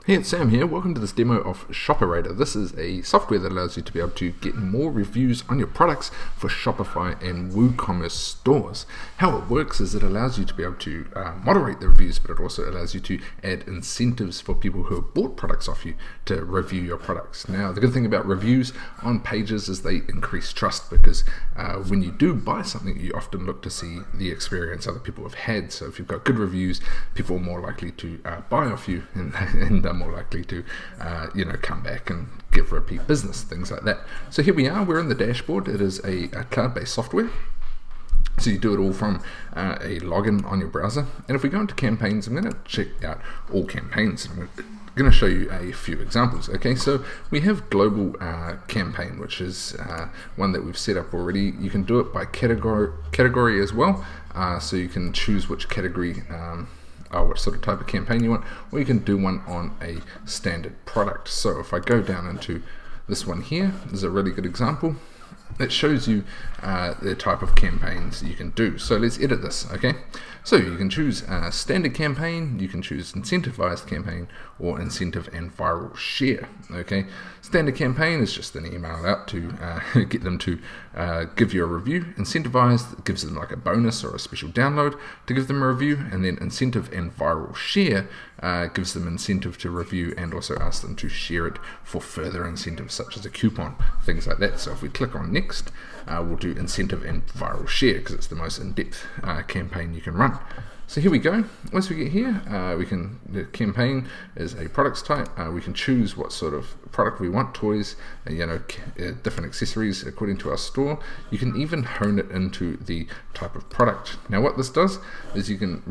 Hey, it's Sam here. Welcome to this demo of ShopiRater. This is a software that allows you to be able to get more reviews on your products for Shopify and WooCommerce stores. How it works is it allows you to be able to moderate the reviews, but it also allows you to add incentives for people who have bought products off you to review your products. Now, the good thing about reviews on pages is they increase trust because when you do buy something, you often look to see the experience other people have had. So if you've got good reviews, people are more likely to buy off you and more likely to come back and give repeat business, things like that. So here we are, we're in the dashboard. It is a cloud-based software, so you do it all from a login on your browser. And if we go into campaigns, I'm going to check out all campaigns. I'm going to show you a few examples. Okay, so we have global campaign, which is one that we've set up already. You can do it by category as well, so you can choose which category what sort of type of campaign you want, or you can do one on a standard product. So if I go down into this one here, this is a really good example. It shows you the type of campaigns you can do. So let's edit this, okay? So you can choose standard campaign, you can choose incentivized campaign, or incentive and viral share, okay? Standard campaign is just an email out to get them to give you a review. Incentivized gives them like a bonus or a special download to give them a review, and then incentive and viral share gives them incentive to review and also ask them to share it for further incentives such as a coupon, things like that. So if we click on next, we'll do incentive and viral share because it's the most in-depth campaign you can run. So here we go. Once we get here, the campaign is a products type. We can choose what sort of product we want, toys, different accessories according to our store. You can even hone it into the type of product. Now what this does is you can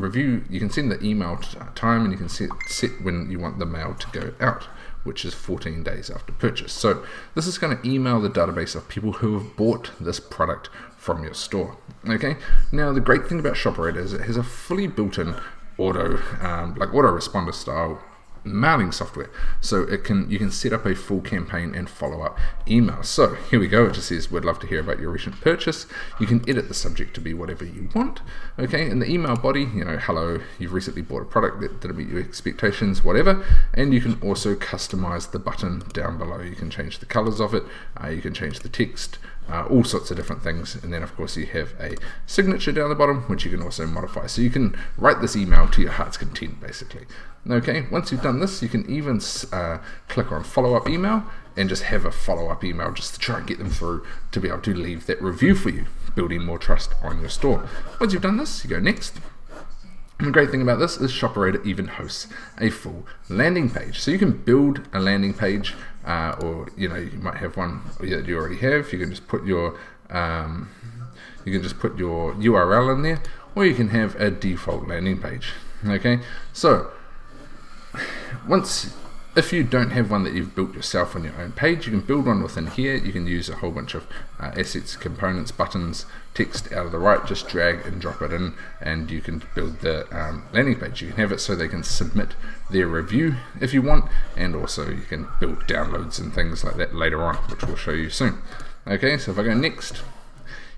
send the email time, and you can set when you want the mail to go out, which is 14 days after purchase. So this is going to email the database of people who have bought this product from your store. Okay. Now the great thing about ShopiRater is it has a fully built-in autoresponder style mailing software, so you can set up a full campaign and follow-up email. So here we go. It just says, we'd love to hear about your recent purchase. You can edit the subject to be whatever you want, okay? In the email body, hello, you've recently bought a product that didn't meet your expectations, whatever. And you can also customize the button down below. You can change the colors of it, you can change the text, all sorts of different things. And then of course you have a signature down the bottom, which you can also modify. So you can write this email to your heart's content, basically. Okay, once you've done this, you can even click on follow-up email and just have a follow-up email just to try and get them through to be able to leave that review for you, building more trust on your store. Once you've done this, you go next. And the great thing about this is ShopiRater even hosts a full landing page. So you can build a landing page, or you might have one that you already have. You can just put your URL in there, or you can have a default landing page. Okay, so if you don't have one that you've built yourself on your own page, you can build one within here. You can use a whole bunch of assets, components, buttons, text out of the right, just drag and drop it in, and you can build the landing page. You can have it so they can submit their review if you want, and also you can build downloads and things like that later on, which we'll show you soon. Okay, so if I go next,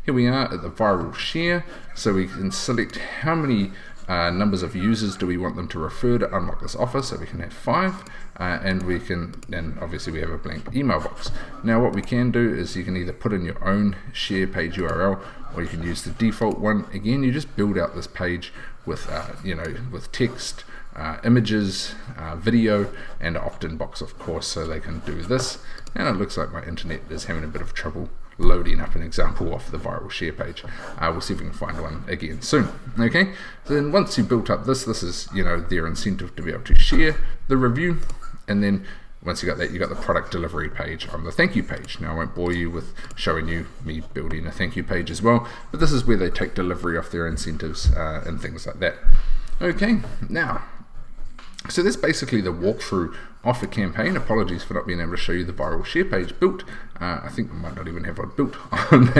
here we are at the viral share. So we can select how many numbers of users do we want them to refer to unlock this offer. So we can have 5, and obviously we have a blank email box. Now what we can do is you can either put in your own share page URL, or you can use the default one. Again, you just build out this page with with text, images, video, and an opt-in box, of course, so they can do this. And it looks like my internet is having a bit of trouble loading up an example of the viral share page. We'll see if we can find one again soon. Okay, so then once you've built up this is their incentive to be able to share the review. And then once you got that, you got the product delivery page on the thank you page. Now I won't bore you with showing you me building a thank you page as well, but this is where they take delivery of their incentives and things like that. Okay, now so that's basically the walkthrough of the campaign. Apologies for not being able to show you the viral share page built. I think I might not even have one built on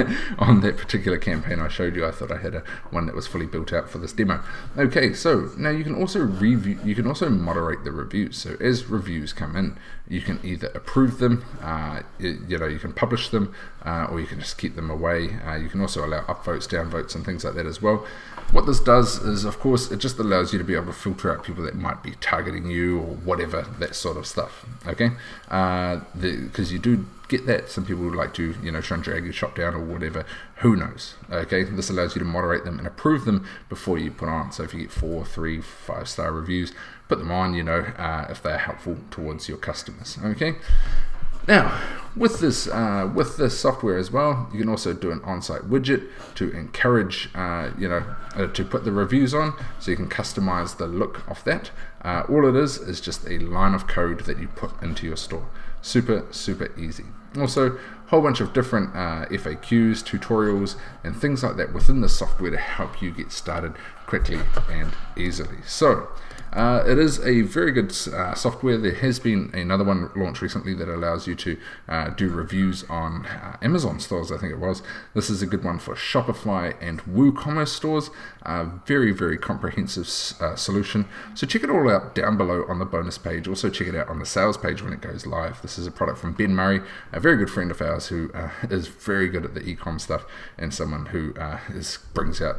that particular campaign I showed you. I thought I had one that was fully built out for this demo. Okay, so now you can also moderate the reviews. So as reviews come in, you can either approve them, you can publish them, or you can just keep them away. You can also allow upvotes, downvotes, and things like that as well. What this does is, of course, it just allows you to be able to filter out people that might be targeting you or whatever, that sort sort of stuff. Okay, because you do get that. Some people would like to, try and drag your shop down or whatever. Who knows? Okay, this allows you to moderate them and approve them before you put on. So if you get 4, 3, 5-star reviews, put them on. If they're helpful towards your customers. Okay. Now, with this software as well, you can also do an on-site widget to encourage, to put the reviews on, so you can customize the look of that. All it is just a line of code that you put into your store. Super, super easy. Also, a whole bunch of different FAQs, tutorials, and things like that within the software to help you get started quickly and easily. So, it is a very good software. There has been another one launched recently that allows you to do reviews on Amazon stores, I think it was. This is a good one for Shopify and WooCommerce stores. Very, very comprehensive solution. So check it all out down below on the bonus page. Also check it out on the sales page when it goes live. This is a product from Ben Murray, a very good friend of ours who is very good at the e-com stuff, and someone who brings out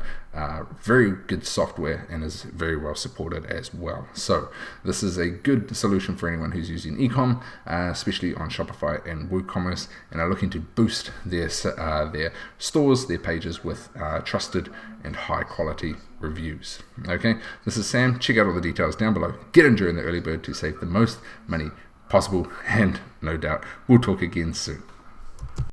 very good software and is very well supported as well. So this is a good solution for anyone who's using e-com, especially on Shopify and WooCommerce, and are looking to boost their stores, their pages with trusted and high quality reviews. Okay, this is Sam. Check out all the details down below. Get in during the early bird to save the most money possible, and no doubt we'll talk again soon.